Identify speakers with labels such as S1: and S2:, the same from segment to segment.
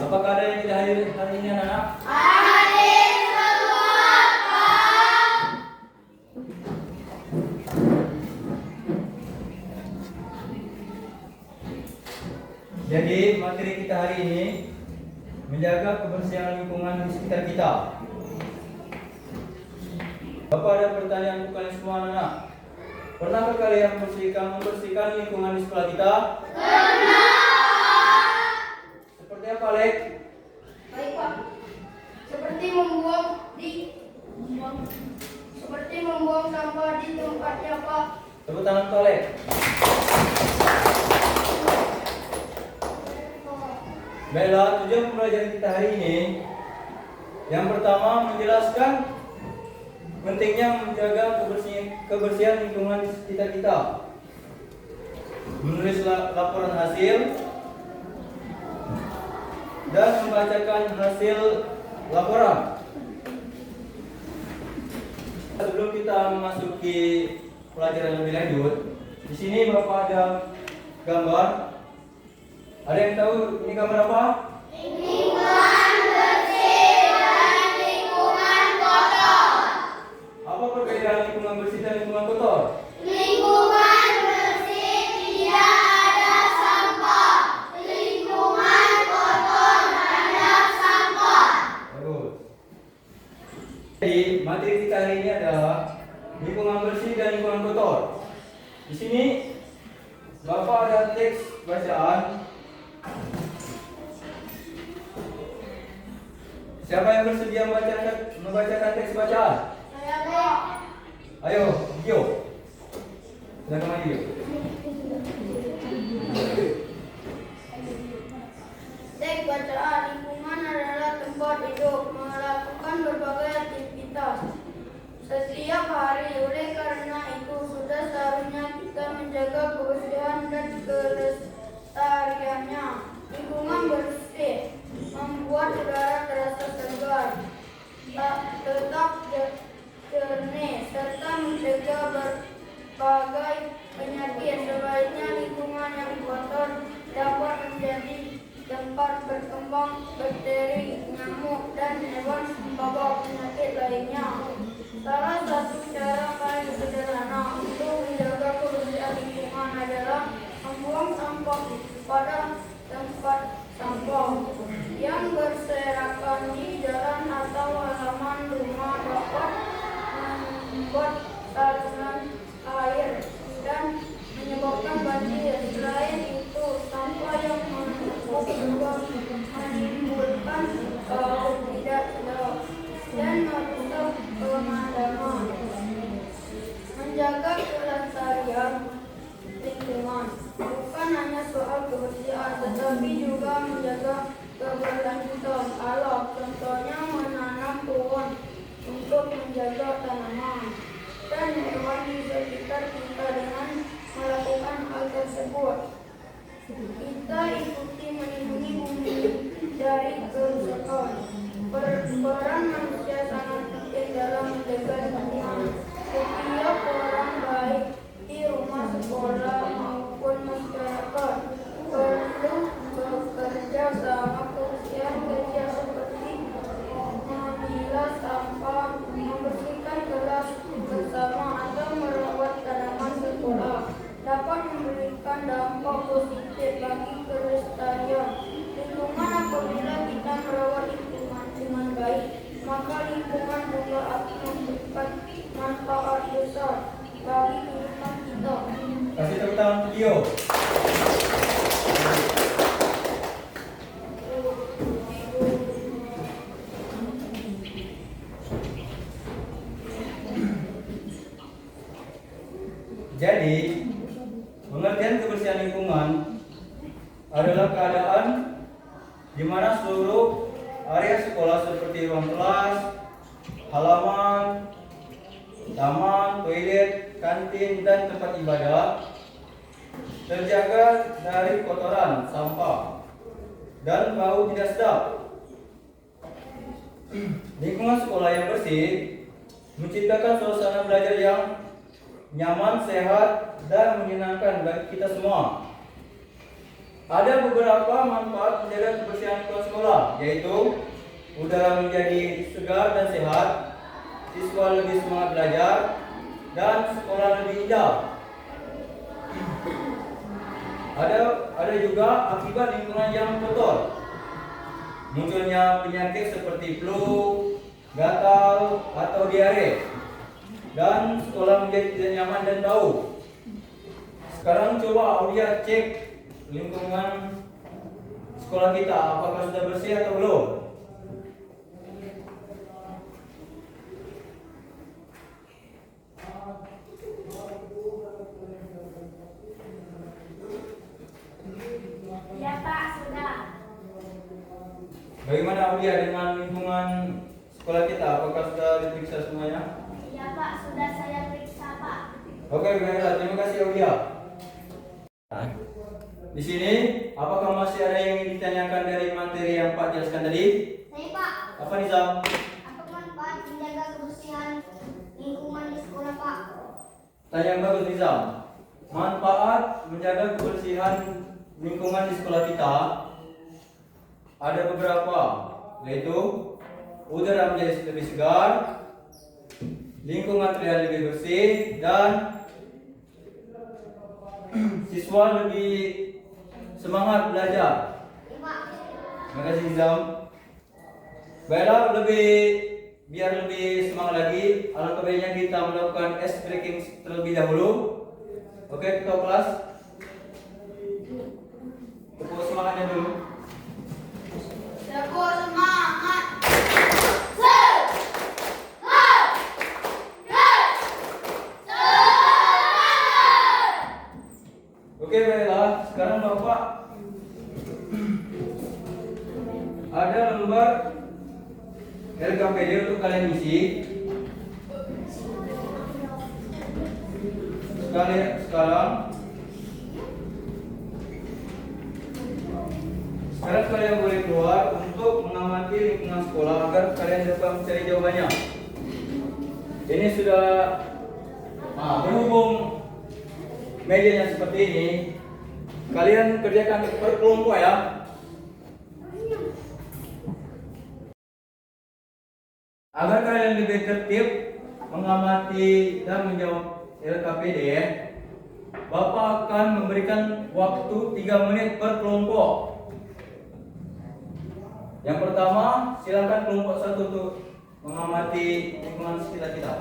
S1: Apakah ada yang tidak hadir hari ini anak-anak?
S2: Hadir semua, Pak.
S1: Jadi materi kita hari ini menjaga kebersihan lingkungan di sekitar kita. Bapak ada pertanyaan untuk kalian semua anak-anak. Pernahkah kalian membersihkan lingkungan di sekolah kita?
S2: Pernah.
S1: Seperti apa, Lek?
S2: Baik, Pak. Seperti membuang sampah di tempatnya, Pak.
S1: Tepuk tangan untuk Lek. Baiklah, tujuan pembelajaran kita hari ini yang pertama menjelaskan pentingnya menjaga kebersihan lingkungan di sekitar kita. Menulis laporan hasil dan membacakan hasil laporan. Sebelum kita memasuki pelajaran lebih lanjut, di sini Bapak ada gambar. Ada yang tahu ini gambar apa?
S2: Lingkungan bersih dan lingkungan kotor.
S1: Apa perbedaan lingkungan bersih dan lingkungan kotor?
S2: Lingkungan bersih tidak ada sampah. Lingkungan kotor ada sampah.
S1: Bagus. Jadi materi kita hari ini adalah lingkungan bersih dan lingkungan kotor. Di sini Bapak ada teks bacaan. Siapa yang bersedia membacakan teks bacaan?
S2: Saya, Pak.
S1: Ayo, Gio. Silakan lagi, Gio.
S2: Teks bacaan. Lingkungan adalah tempat hidup, melakukan berbagai aktivitas setiap hari. Oleh karena itu, sudah seharusnya kita menjaga kebersihan dan kelestariannya. Lingkungan bersih membuat udara terasa segar, tetap jernih, serta mencegah berbagai penyakit. Sebaliknya, lingkungan yang kotor dapat menjadi tempat berkembang bakteri, nyamuk, dan hewan pembawa penyakit lainnya. Salah satu cara paling sederhana untuk menjaga kebersihan lingkungan adalah membuang sampah pada tempat sampah yang berserakan di jalan atau halaman rumah dapat membuat saluran air dan menyebabkan banjir. Selain itu, sampah yang menumpuk juga menimbulkan bau tidak sedap dan merusak pemandangan. Menjaga kelestarian lingkungan bukan hanya soal kebersihan, tetapi juga menjaga keberlanjutan alam. Contohnya menanam pohon untuk menjaga tanaman dan hewan di sekitar kita. Dengan melakukan hal tersebut, kita ikuti melindungi bumi dari kerusakan. Peran manusia sangat penting dalam menjaga lingkungan. Setiap orang, baik di rumah, sekolah, maupun masyarakat, perlu bekerja sama. Kebersihan kecil seperti memilah sampah, membersihkan kelas bersama, atau merawat tanaman sekolah dapat memberikan dampak positif bagi kelestarian lingkungan. Apabila kita merawat lingkungan dengan baik, maka lingkungan juga akan memberikan manfaat besar bagi kehidupan kita.
S1: Kasih tepuk tangan untuk Gio. Jadi, pengertian kebersihan lingkungan adalah keadaan di mana seluruh area sekolah seperti ruang kelas, halaman, taman, toilet, kantin, dan tempat ibadah terjaga dari kotoran, sampah, dan bau tidak sedap. Lingkungan sekolah yang bersih menciptakan suasana belajar yang nyaman, sehat, dan menyenangkan bagi kita semua. Ada beberapa manfaat menjaga kebersihan lingkungan sekolah, yaitu udara menjadi segar dan sehat, siswa lebih semangat belajar, dan sekolah lebih indah. Ada juga akibat lingkungan yang kotor, munculnya penyakit seperti flu, gatal, atau diare, dan sekolah menjadi tidak nyaman dan bau. Sekarang coba Aulia cek lingkungan sekolah kita, apakah sudah bersih atau belum?
S2: Ya Pak, sudah.
S1: Bagaimana Aulia dengan lingkungan sekolah kita, apakah sudah diperiksa semuanya?
S2: Ya Pak, sudah saya periksa Pak.
S1: Oke, baiklah, terima kasih Aulia. Di sini, apakah masih ada yang ingin ditanyakan dari materi yang Pak jelaskan tadi?
S2: Saya Pak,
S1: Apa Nizam?
S2: apa manfaat menjaga kebersihan lingkungan di sekolah Pak?
S1: Tanya yang bagus Nizam. Manfaat menjaga kebersihan lingkungan di sekolah kita ada beberapa, yaitu udara menjadi lebih segar, lingkungan terlihat lebih bersih, dan siswa lebih semangat belajar.
S2: Ya Pak.
S1: Terima kasih Nizam. Baiklah, biar lebih semangat lagi, alangkah baiknya kita melakukan ice breaking terlebih dahulu. Oke, kita kelas. Tepuk semangatnya dulu.
S2: Tepuk semangat.
S1: Oke, baiklah. Sekarang Bapak ada lembar LKPD untuk kalian isi. Sekarang kalian boleh keluar untuk mengamati lingkungan sekolah agar kalian dapat mencari jawabannya. Ini sudah berhubung mejanya seperti ini, kalian kerjakan per kelompok ya. Agar kalian lebih tertib mengamati dan menjawab LKPD, Bapak akan memberikan waktu 3 menit per kelompok. Yang pertama, silakan kelompok 1 untuk mengamati lingkungan sekitar kita.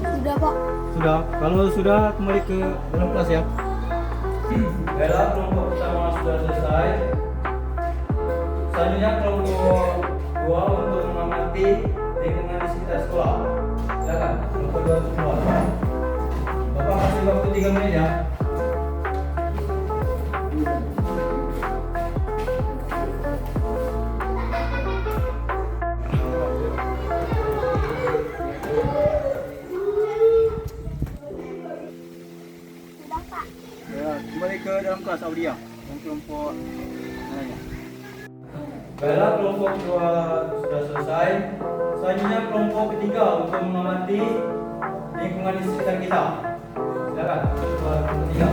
S2: Sudah Pak.
S1: Sudah, kalau sudah kembali ke dalam kelas ya. Baiklah, kelompok pertama sudah selesai. Selanjutnya kelompok 2 untuk mengamati lingkungan di sekitar sekolah. Silakan, kelompok 2 untuk keluar. Bapak kasih waktu 3 menit ya.
S2: Sudah Pak.
S1: Ya, kembali ke dalam kelas Audia dan kelompok lainnya. Baiklah, kelompok 2 sudah selesai. Selanjutnya kelompok ketiga untuk mengamati lingkungan di sekitar kita. Silakan, kelompok ketiga.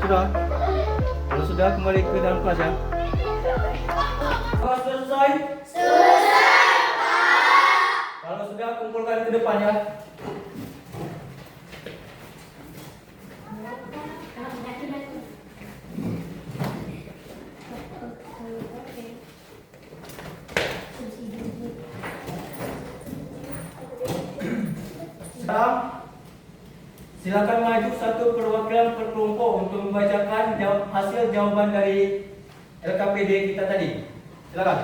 S1: Sudah. Kalau sudah kembali ke dalam kelas ya. Kelas sudah selesai? Selesai, Pak. Kalau sudah kumpulkan ke depan ya. Sekarang silakan maju satu perwakilan per kelompok untuk membacakan hasil jawaban dari LKPD kita tadi. Silakan.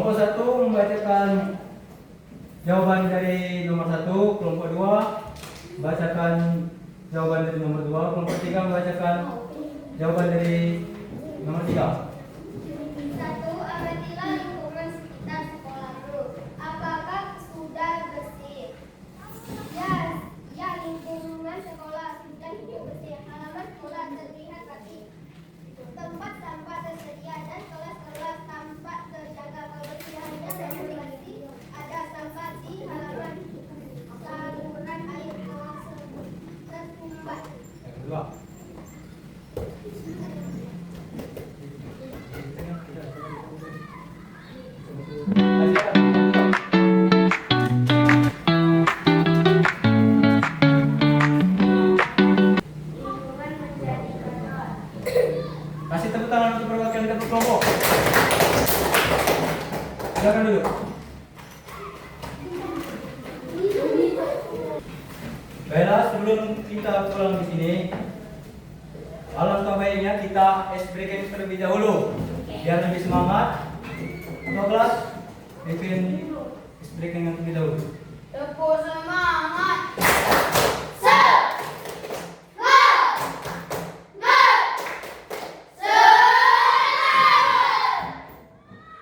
S1: Kelompok 1 membacakan jawaban dari nomor 1, kelompok 2 bacakan jawaban dari nomor 2, kelompok 3 membacakan jawaban dari nomor 3.
S3: 1. Amatilah lingkungan sekitar sekolahmu. Apakah sudah bersih? Ya, lingkungan sekolah sudah bersih. Halaman sekolah terlihat rapi. Tempat sampah tersedia dan kelas-kelas tampak terjaga kebersihannya dan bersih. Ada sampah di halaman saluran air tertumbat.
S1: Yang kedua.
S2: Lingkungan menjadi kotor.
S1: Kasih tepuk tangan untuk perwakilan dari kelompok. Silakan duduk. Baiklah, sebelum kita pulang di sini, alangkah baiknya kita ice breaking terlebih dahulu, biar lebih semangat. Untuk kelas, bikin ice breaking yang terlebih dahulu.
S2: Tepuk semangat.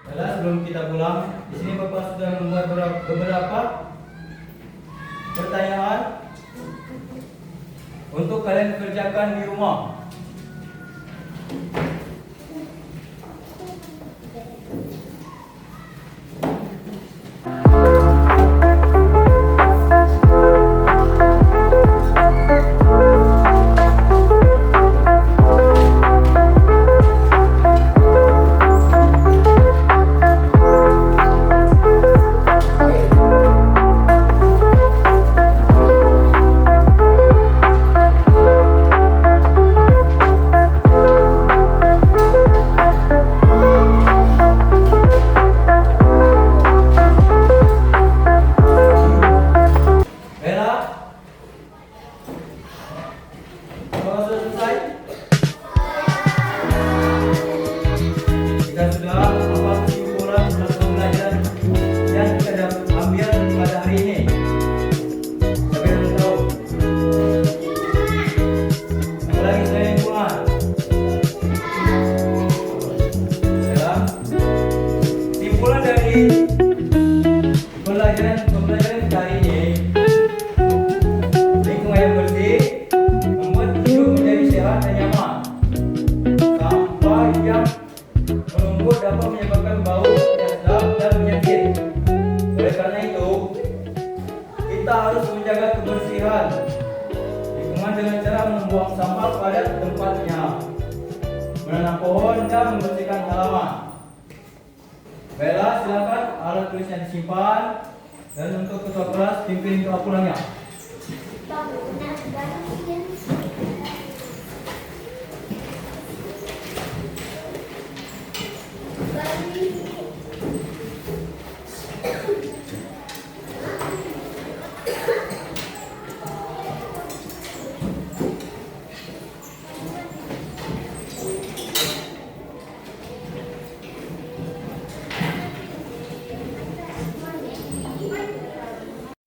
S1: Baiklah, sebelum kita pulang, di sini Bapak sudah membuat beberapa pertanyaan untuk kalian kerjakan di rumah. Apakah sudah selesai? Kita sudah apa kesimpulan melakukan pelajaran yang kita ambil pada hari ini. Siapa yang tahu? Apa lagi selain lingkungan? Ya. Kesimpulan dari pembelajaran kali ini, lingkungan yang bersih membuat hidup menjadi sehat dan nyaman. Sampah yang menumpuk dapat menyebabkan bau tidak sedap dan penyakit. Oleh karena itu, kita harus menjaga kebersihan lingkungan dengan cara membuang sampah pada tempatnya, menanam pohon dan membersihkan halaman. Baiklah, silakan alat tulisnya disimpan, dan untuk ketua kelas pimpin doa pulangnya.
S3: Bangunan bangunan.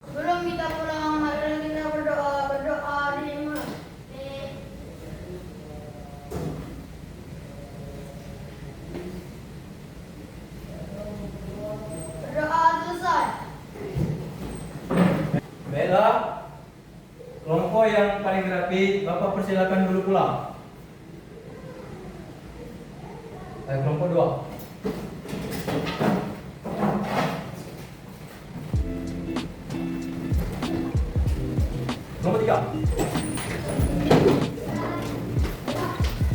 S2: Sebelum kita pulang, marilah kita berdoa di rumah. Berdoa selesai.
S1: Baiklah, kelompok yang paling rapi, Bapak persilakan dulu pulang. Kelompok 2. Kelompok 3.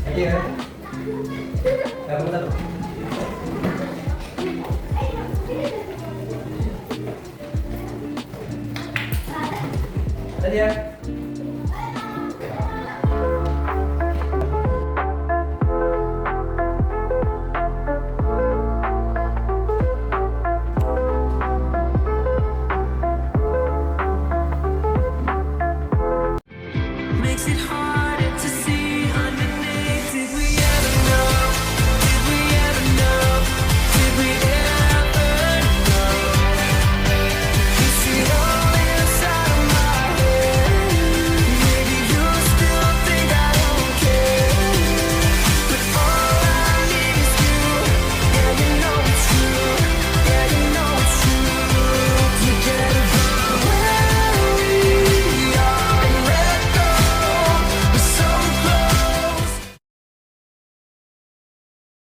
S1: Lagi ya. Kelompok 1. Tadi ya.